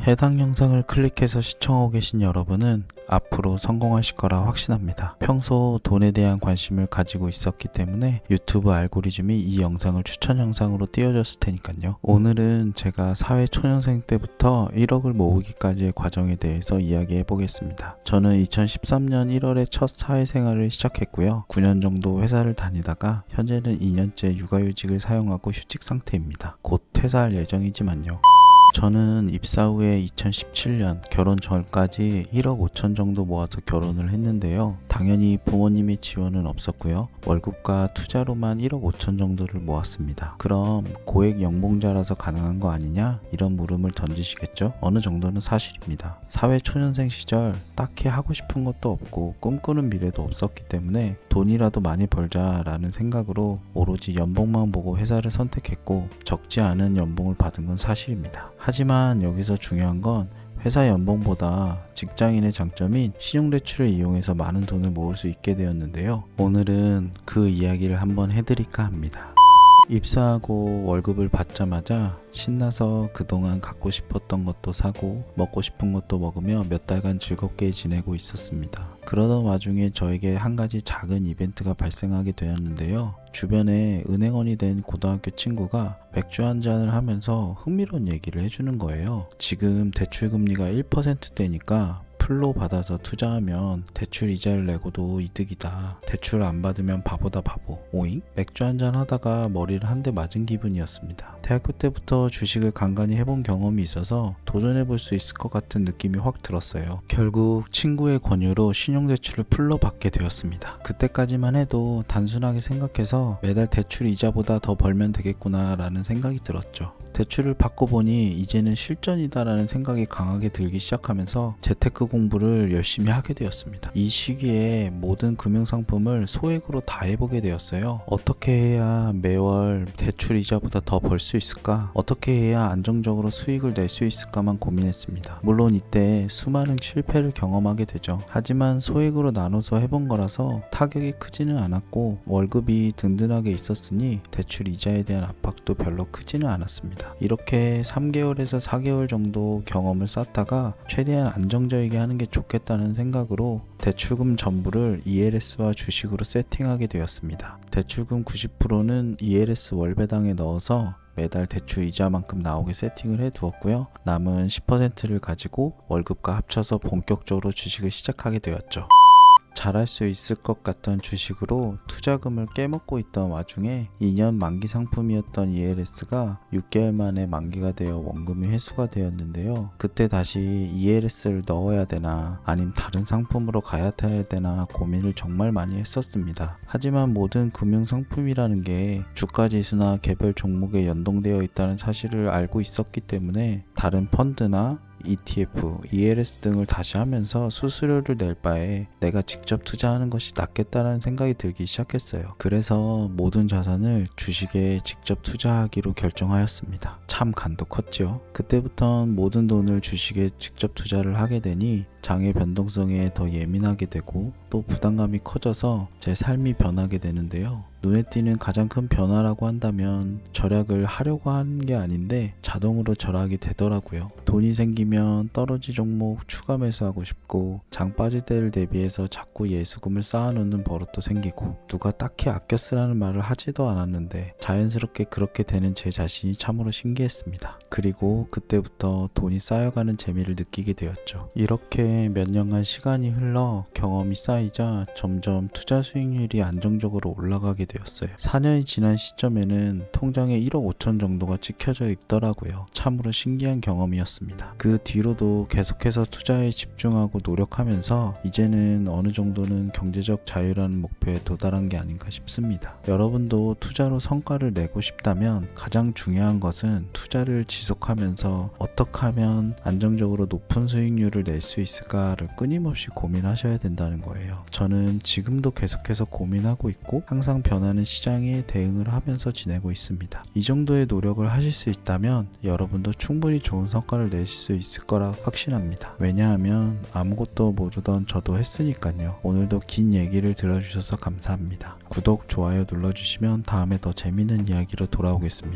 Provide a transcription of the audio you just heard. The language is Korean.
해당 영상을 클릭해서 시청하고 계신 여러분은 앞으로 성공하실 거라 확신합니다. 평소 돈에 대한 관심을 가지고 있었기 때문에 유튜브 알고리즘이 이 영상을 추천 영상으로 띄워줬을 테니까요. 오늘은 제가 사회초년생 때부터 1억을 모으기까지의 과정에 대해서 이야기해 보겠습니다. 저는 2013년 1월에 첫 사회생활을 시작했고요. 9년 정도 회사를 다니다가 현재는 2년째 육아휴직을 사용하고 휴직 상태입니다. 곧 퇴사할 예정이지만요. 저는 입사 후에 2017년 결혼 전까지 1억 5천 정도 모아서 결혼을 했는데요. 당연히 부모님의 지원은 없었고요. 월급과 투자로만 1억 5천 정도를 모았습니다. 그럼 고액 연봉자라서 가능한 거 아니냐? 이런 물음을 던지시겠죠? 어느 정도는 사실입니다. 사회 초년생 시절 딱히 하고 싶은 것도 없고 꿈꾸는 미래도 없었기 때문에 돈이라도 많이 벌자라는 생각으로 오로지 연봉만 보고 회사를 선택했고 적지 않은 연봉을 받은 건 사실입니다. 하지만 여기서 중요한 건 회사 연봉보다 직장인의 장점인 신용대출을 이용해서 많은 돈을 모을 수 있게 되었는데요. 오늘은 그 이야기를 한번 해드릴까 합니다. 입사하고 월급을 받자마자 신나서 그동안 갖고 싶었던 것도 사고 먹고 싶은 것도 먹으며 몇 달간 즐겁게 지내고 있었습니다. 그러던 와중에 저에게 한 가지 작은 이벤트가 발생하게 되었는데요. 주변에 은행원이 된 고등학교 친구가 맥주 한 잔을 하면서 흥미로운 얘기를 해주는 거예요. 지금 대출금리가 1%대니까 풀로 받아서 투자하면 대출 이자를 내고도 이득이다. 대출 안 받으면 바보다 바보. 오잉? 맥주 한잔 하다가 머리를 한 대 맞은 기분이었습니다. 대학교 때부터 주식을 간간히 해본 경험이 있어서 도전해볼 수 있을 것 같은 느낌이 확 들었어요. 결국 친구의 권유로 신용대출을 풀로 받게 되었습니다. 그때까지만 해도 단순하게 생각해서 매달 대출 이자보다 더 벌면 되겠구나 라는 생각이 들었죠. 대출을 받고 보니 이제는 실전이다 라는 생각이 강하게 들기 시작하면서 재테크 공부를 열심히 하게 되었습니다. 이 시기에 모든 금융상품을 소액으로 다 해보게 되었어요. 어떻게 해야 매월 대출 이자보다 더 벌 수 있을까? 어떻게 해야 안정적으로 수익을 낼 수 있을까만 고민했습니다. 물론 이때 수많은 실패를 경험하게 되죠. 하지만 소액으로 나눠서 해본 거라서 타격이 크지는 않았고 월급이 든든하게 있었으니 대출 이자에 대한 압박도 별로 크지는 않았습니다. 이렇게 3개월에서 4개월 정도 경험을 쌓다가 최대한 안정적이게 하는 게 좋겠다는 생각으로 대출금 전부를 ELS와 주식으로 세팅하게 되었습니다. 대출금 90%는 ELS 월배당에 넣어서 매달 대출 이자만큼 나오게 세팅을 해 두었고요. 남은 10%를 가지고 월급과 합쳐서 본격적으로 주식을 시작하게 되었죠. 잘할 수 있을 것 같던 주식으로 투자금을 깨먹고 있던 와중에 2년 만기 상품이었던 ELS가 6개월 만에 만기가 되어 원금이 회수가 되었는데요. 그때 다시 ELS를 넣어야 되나 아니면 다른 상품으로 가야 되나 고민을 정말 많이 했었습니다. 하지만 모든 금융상품이라는 게 주가지수나 개별 종목에 연동되어 있다는 사실을 알고 있었기 때문에 다른 펀드나 ETF, ELS 등을 다시 하면서 수수료를 낼 바에 내가 직접 투자하는 것이 낫겠다는 생각이 들기 시작했어요. 그래서 모든 자산을 주식에 직접 투자하기로 결정하였습니다. 참 간도 컸죠. 그때부턴 모든 돈을 주식에 직접 투자를 하게 되니 장의 변동성에 더 예민하게 되고 또 부담감이 커져서 제 삶이 변하게 되는데요. 눈에 띄는 가장 큰 변화라고 한다면 절약을 하려고 하는 게 아닌데 자동으로 절약이 되더라고요. 돈이 생기면 떨어지 종목 추가 매수하고 싶고 장 빠질 때를 대비해서 자꾸 예수금을 쌓아놓는 버릇도 생기고 누가 딱히 아껴 쓰라는 말을 하지도 않았는데 자연스럽게 그렇게 되는 제 자신이 참으로 신기했습니다. 그리고 그때부터 돈이 쌓여가는 재미를 느끼게 되었죠. 이렇게 몇 년간 시간이 흘러 경험이 쌓이자 점점 투자 수익률이 안정적으로 올라가게 되었어요. 4년이 지난 시점에는 통장에 1억 5천 정도가 찍혀져 있더라고요. 참으로 신기한 경험이었습니다. 그 뒤로도 계속해서 투자에 집중하고 노력하면서 이제는 어느 정도는 경제적 자유라는 목표에 도달한 게 아닌가 싶습니다. 여러분도 투자로 성과를 내고 싶다면 가장 중요한 것은 투자를 지속하면서 어떻게 하면 안정적으로 높은 수익률을 낼 수 있을까를 끊임없이 고민하셔야 된다는 거예요. 저는 지금도 계속해서 고민하고 있고 항상 변하는 시장에 대응을 하면서 지내고 있습니다. 이 정도의 노력을 하실 수 있다면 여러분도 충분히 좋은 성과를 내실 수 있을 거라 확신합니다. 왜냐하면 아무것도 모르던 저도 했으니까요. 오늘도 긴 얘기를 들어주셔서 감사합니다. 구독, 좋아요 눌러주시면 다음에 더 재밌는 이야기로 돌아오겠습니다.